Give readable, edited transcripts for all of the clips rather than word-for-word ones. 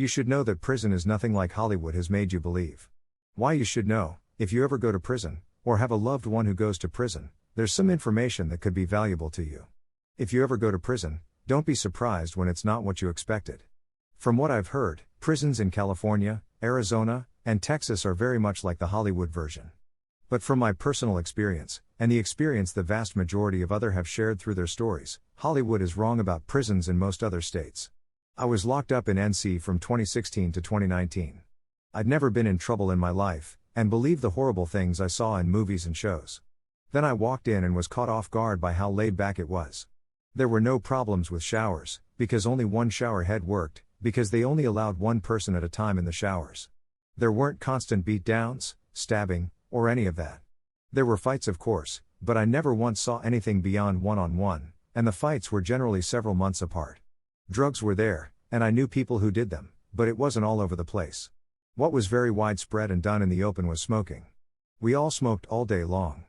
You should know that prison is nothing like Hollywood has made you believe. Why you should know: if you ever go to prison, or have a loved one who goes to prison, there's some information that could be valuable to you. If you ever go to prison, don't be surprised when it's not what you expected. From what I've heard, prisons in California, Arizona, and Texas are very much like the Hollywood version. But from my personal experience, and the experience the vast majority of others have shared through their stories, Hollywood is wrong about prisons in most other states. I was locked up in NC from 2016 to 2019. I'd never been in trouble in my life, and believed the horrible things I saw in movies and shows. Then I walked in and was caught off guard by how laid back it was. There were no problems with showers, because only one shower head worked, because they only allowed one person at a time in the showers. There weren't constant beat-downs, stabbing, or any of that. There were fights, of course, but I never once saw anything beyond one-on-one, and the fights were generally several months apart. Drugs were there, and I knew people who did them, but it wasn't all over the place. What was very widespread and done in the open was smoking. We all smoked all day long.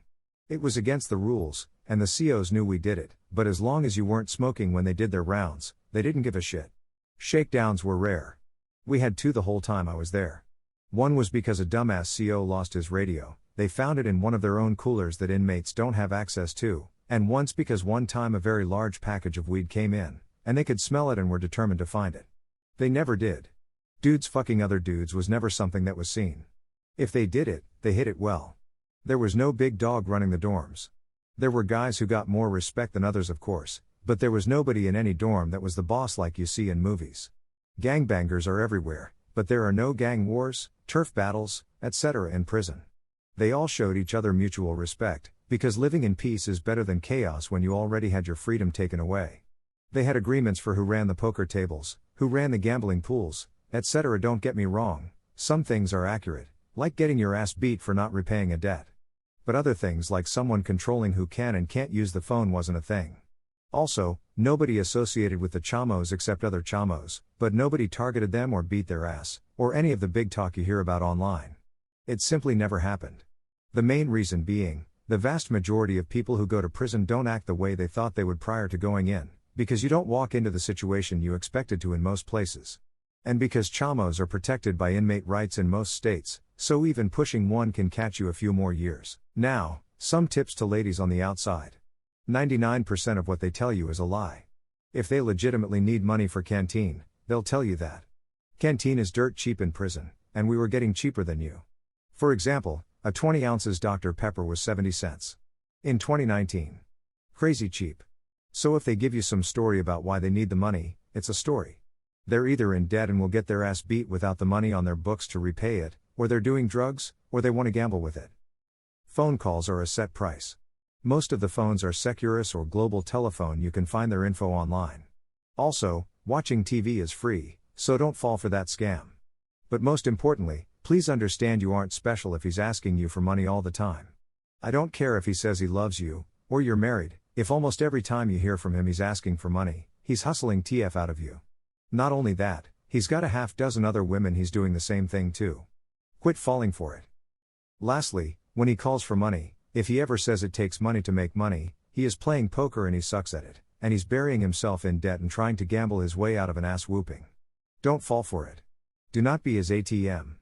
It was against the rules, and the COs knew we did it, but as long as you weren't smoking when they did their rounds, they didn't give a shit. Shakedowns were rare. We had two the whole time I was there. One was because a dumbass CO lost his radio. They found it in one of their own coolers that inmates don't have access to, and once because one time a very large package of weed came in, and they could smell it and were determined to find it. They never did. Dudes fucking other dudes was never something that was seen. If they did it, they hid it well. There was no big dog running the dorms. There were guys who got more respect than others, of course, but there was nobody in any dorm that was the boss like you see in movies. Gangbangers are everywhere, but there are no gang wars, turf battles, etc. in prison. They all showed each other mutual respect, because living in peace is better than chaos when you already had your freedom taken away. They had agreements for who ran the poker tables, who ran the gambling pools, etc. Don't get me wrong, some things are accurate, like getting your ass beat for not repaying a debt. But other things like someone controlling who can and can't use the phone wasn't a thing. Also, nobody associated with the chamos except other chamos, but nobody targeted them or beat their ass, or any of the big talk you hear about online. It simply never happened. The main reason being, the vast majority of people who go to prison don't act the way they thought they would prior to going in, because you don't walk into the situation you expected to in most places. And because chamos are protected by inmate rights in most states, so even pushing one can catch you a few more years. Now, some tips to ladies on the outside. 99% of what they tell you is a lie. If they legitimately need money for canteen, they'll tell you that. Canteen is dirt cheap in prison, and we were getting cheaper than you. For example, a 20 ounces Dr. Pepper was 70 cents. In 2019. Crazy cheap. So if they give you some story about why they need the money, it's a story. They're either in debt and will get their ass beat without the money on their books to repay it, or they're doing drugs, or they want to gamble with it. Phone calls are a set price. Most of the phones are Securus or Global Telephone. You can find their info online. Also, watching TV is free, so don't fall for that scam. But most importantly, please understand you aren't special if he's asking you for money all the time. I don't care if he says he loves you, or you're married, if almost every time you hear from him he's asking for money, he's hustling TF out of you. Not only that, he's got a half dozen other women he's doing the same thing to. Quit falling for it. Lastly, when he calls for money, if he ever says it takes money to make money, he is playing poker and he sucks at it, and he's burying himself in debt and trying to gamble his way out of an ass whooping. Don't fall for it. Do not be his ATM.